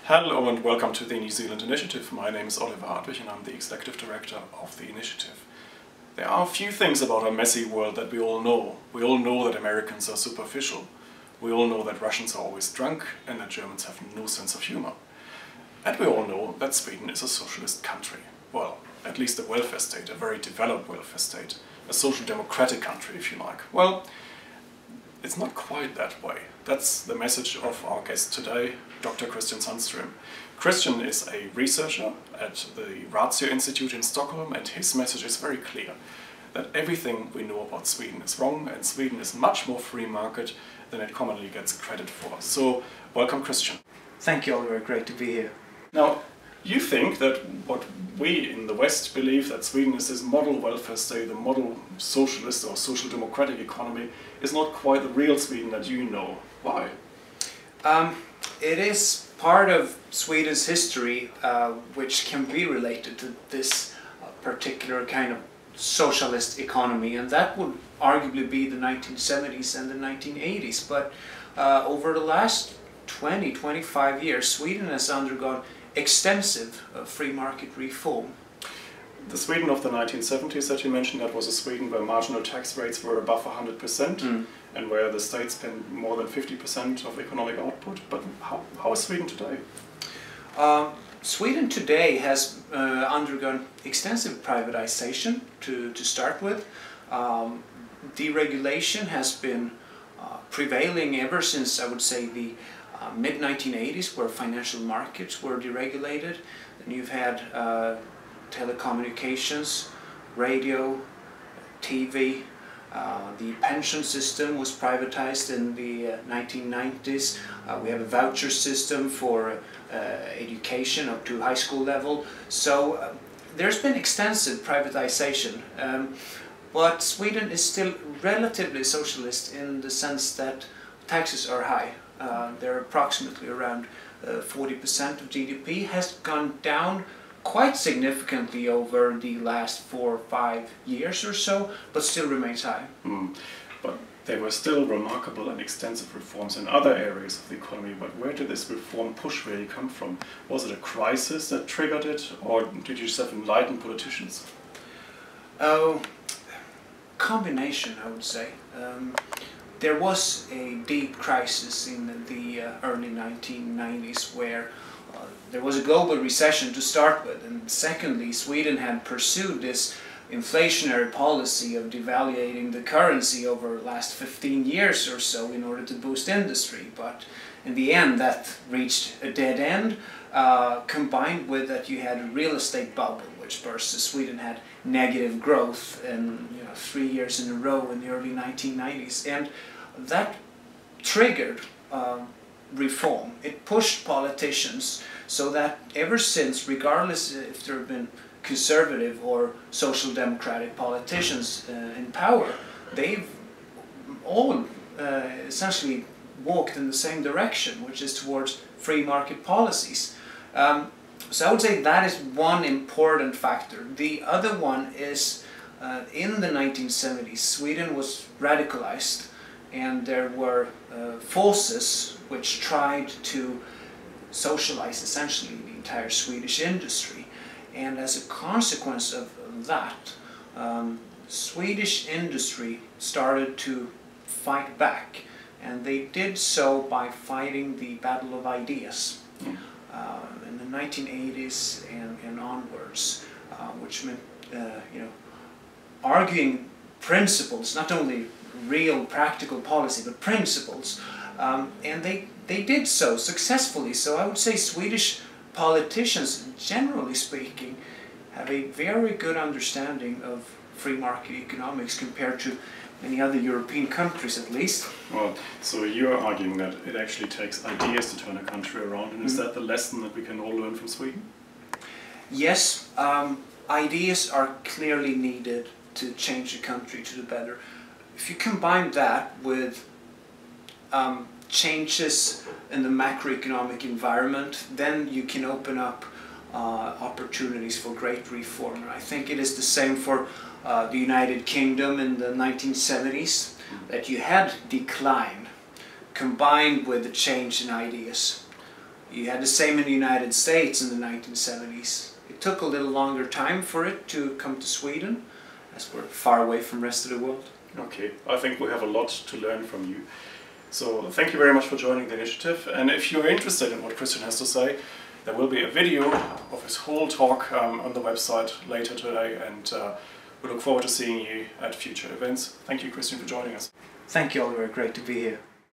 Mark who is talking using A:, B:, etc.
A: Hello and welcome to the New Zealand Initiative. My name is Oliver Hartwich and I'm the Executive Director of the initiative. There are a few things about our messy world that we all know. We all know that Americans are superficial. We all know that Russians are always drunk and that Germans have no sense of humor. And we all know that Sweden is a socialist country. Well, at least a welfare state, a very developed welfare state. A social democratic country, if you like. Well, it's not quite that way. That's the message of our guest today, Dr. Christian Sandström. Christian is a researcher at the Ratio Institute in Stockholm, and his message is very clear, that everything we know about Sweden is wrong, and Sweden is much more free market than it commonly gets credit for. So, welcome Christian.
B: Thank you, Oliver. Great to be here.
A: Now, you think that what we in the West believe, that Sweden is this model welfare state, the model socialist or social democratic economy, is not quite the real Sweden that you know. Why?
B: It is part of Sweden's history which can be related to this particular kind of socialist economy, and that would arguably be the 1970s and the 1980s. But over the last 20-25 years, Sweden has undergone extensive free market reform.
A: The Sweden of the 1970s that you mentioned, that was a Sweden where marginal tax rates were above 100% and where the state spent more than 50% of economic output. But how is Sweden today?
B: Sweden today has undergone extensive privatization to start with. Deregulation has been prevailing ever since, I would say, the mid-1980s, where financial markets were deregulated. And you've had telecommunications, radio, TV. The pension system was privatized in the 1990s. We have a voucher system for education up to high school level. So there's been extensive privatization. But Sweden is still relatively socialist in the sense that taxes are high. They're approximately around 40% of GDP, has gone down quite significantly over the last 4 or 5 years or so, but still remains high.
A: But there were still remarkable and extensive reforms in other areas of the economy. But where did this reform push really come from? Was it a crisis that triggered it, or did you just have enlightened politicians?
B: Oh, combination, I would say. There was a deep crisis in the early 1990s where there was a global recession to start with, and secondly, Sweden had pursued this inflationary policy of devaluating the currency over the last 15 years or so in order to boost industry. But in the end that reached a dead end, combined with that you had a real estate bubble which burst. So Sweden had negative growth in 3 years in a row in the early 1990s, and that triggered reform. It pushed politicians so that ever since, regardless if there have been conservative or social democratic politicians in power, they've all essentially walked in the same direction, which is towards free market policies. So I would say that is one important factor. The other one is in the 1970s, Sweden was radicalized, and there were forces which tried to socialize essentially the entire Swedish industry. And as a consequence of that, Swedish industry started to fight back, and they did so by fighting the battle of ideas in the 1980s and onwards, which meant arguing principles, not only real practical policy, but principles, and they did so successfully. So I would say Swedish politicians, generally speaking, have a very good understanding of free market economics compared to many other European countries, at least.
A: Well, so you're arguing that it actually takes ideas to turn a country around, and is that the lesson that we can all learn from Sweden?
B: Yes, ideas are clearly needed to change a country to the better. If you combine that with changes in the macroeconomic environment, then you can open up opportunities for great reform. And I think it is the same for the United Kingdom in the 1970s, that you had decline combined with the change in ideas. You had the same in the United States in the 1970s. It took a little longer time for it to come to Sweden, as we're far away from the rest of the world.
A: Okay, I think we have a lot to learn from you. So thank you very much for joining the initiative, and if you're interested in what Christian has to say, there will be a video of his whole talk on the website later today, and we look forward to seeing you at future events. Thank you, Christian, for joining us.
B: Thank you, Oliver. Great to be here.